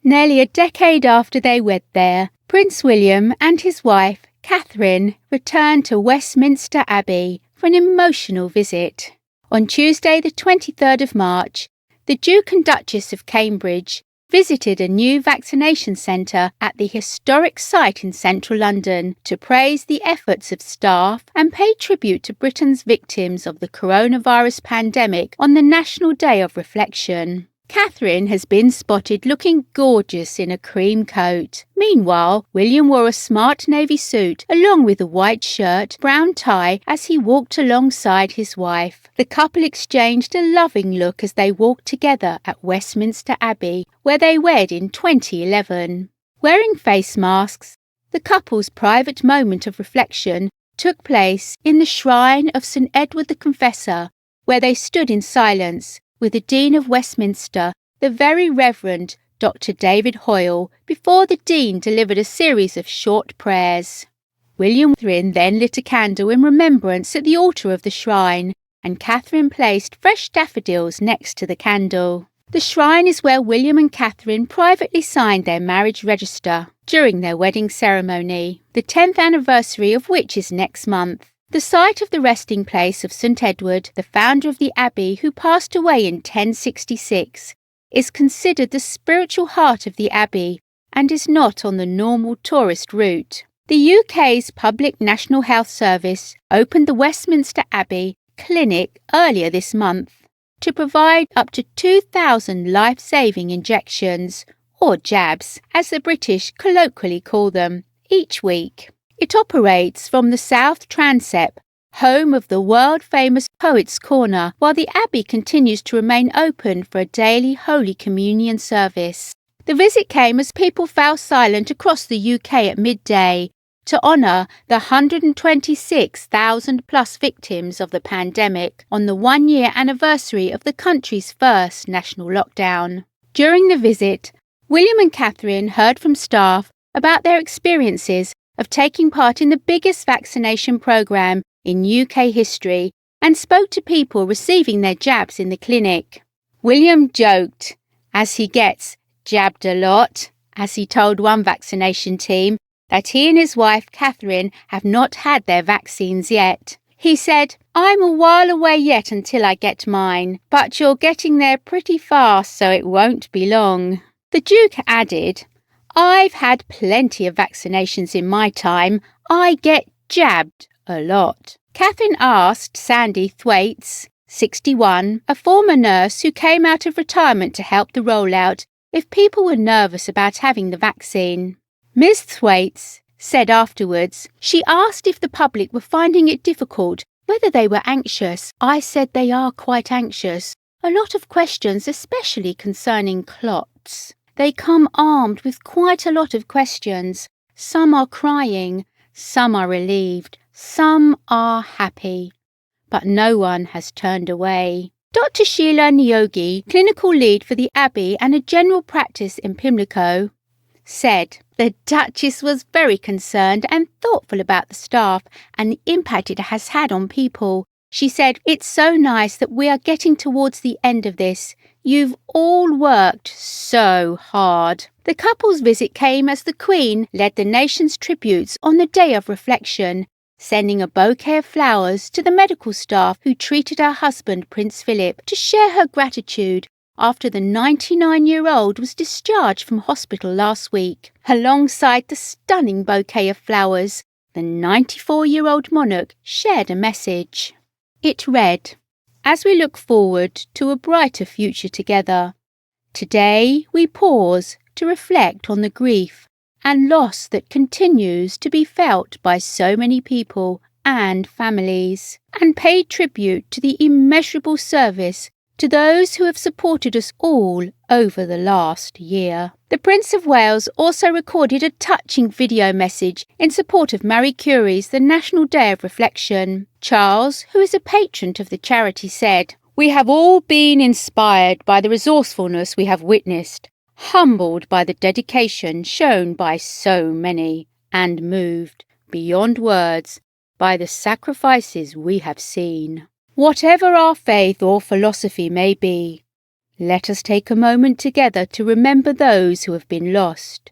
Nearly a decade after they wed there, Prince William and his wife, Catherine, returned to Westminster Abbey for an emotional visit. On Tuesday the 23rd of March, the Duke and Duchess of Cambridge visited a new vaccination centre at the historic site in central London to praise the efforts of staff and pay tribute to Britain's victims of the coronavirus pandemic on the National Day of Reflection. Catherine has been spotted looking gorgeous in a cream coat. Meanwhile, William wore a smart navy suit along with a white shirt, brown tie as he walked alongside his wife. The couple exchanged a loving look as they walked together at Westminster Abbey, where they wed in 2011. Wearing face masks, the couple's private moment of reflection took place in the shrine of St Edward the Confessor, where they stood in silence with the Dean of Westminster, the Very Reverend Dr. David Hoyle, before the Dean delivered a series of short prayers. William then lit a candle in remembrance at the altar of the shrine, and Catherine placed fresh daffodils next to the candle. The shrine is where William and Catherine privately signed their marriage register during their wedding ceremony, the 10th anniversary of which is next month. The site of the resting place of St Edward, the founder of the abbey who passed away in 1066, is considered the spiritual heart of the abbey and is not on the normal tourist route. The UK's Public National Health Service opened the Westminster Abbey Clinic earlier this month to provide up to 2,000 life-saving injections, or jabs, as the British colloquially call them, each week. It operates from the South Transept, home of the world-famous Poets' Corner, while the Abbey continues to remain open for a daily Holy Communion service. The visit came as people fell silent across the UK at midday to honour the 126,000-plus victims of the pandemic on the one-year anniversary of the country's first national lockdown. During the visit, William and Catherine heard from staff about their experiences of taking part in the biggest vaccination programme in UK history and spoke to people receiving their jabs in the clinic. William joked, as he gets jabbed a lot, as he told one vaccination team that he and his wife Catherine have not had their vaccines yet. He said, "I'm a while away yet until I get mine, but you're getting there pretty fast, so it won't be long." The Duke added, "I've had plenty of vaccinations in my time. I get jabbed a lot." Catherine asked Sandy Thwaites, 61, a former nurse who came out of retirement to help the rollout, if people were nervous about having the vaccine. Ms. Thwaites said afterwards, she asked if the public were finding it difficult, whether they were anxious. "I said they are quite anxious. A lot of questions, especially concerning clots. They come armed with quite a lot of questions. Some are crying, some are relieved, some are happy. But no one has turned away." Dr. Sheila Nyogi, clinical lead for the Abbey and a general practice in Pimlico, said, "The Duchess was very concerned and thoughtful about the staff and the impact it has had on people. She said, 'It's so nice that we are getting towards the end of this. You've all worked so hard.'" The couple's visit came as the Queen led the nation's tributes on the Day of Reflection, sending a bouquet of flowers to the medical staff who treated her husband, Prince Philip, to share her gratitude after the 99-year-old was discharged from hospital last week. Alongside the stunning bouquet of flowers, the 94-year-old monarch shared a message. It read, "As we look forward to a brighter future together, today we pause to reflect on the grief and loss that continues to be felt by so many people and families, and pay tribute to the immeasurable service to those who have supported us all over the last year." The Prince of Wales also recorded a touching video message in support of Marie Curie's The National Day of Reflection. Charles, who is a patron of the charity, said, "We have all been inspired by the resourcefulness we have witnessed, humbled by the dedication shown by so many, and moved, beyond words, by the sacrifices we have seen. Whatever our faith or philosophy may be, Let us take a moment together to remember those who have been lost,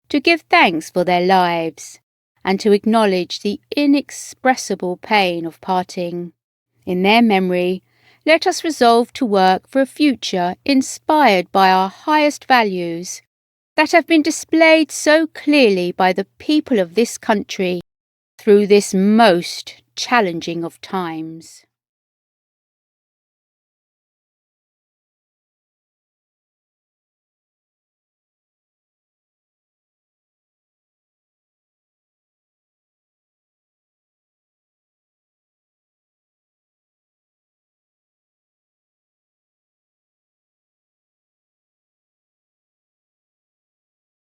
to give thanks for their lives, and to acknowledge the inexpressible pain of parting. In their memory, let us resolve to work for a future inspired by our highest values that have been displayed so clearly by the people of this country through this most challenging of times.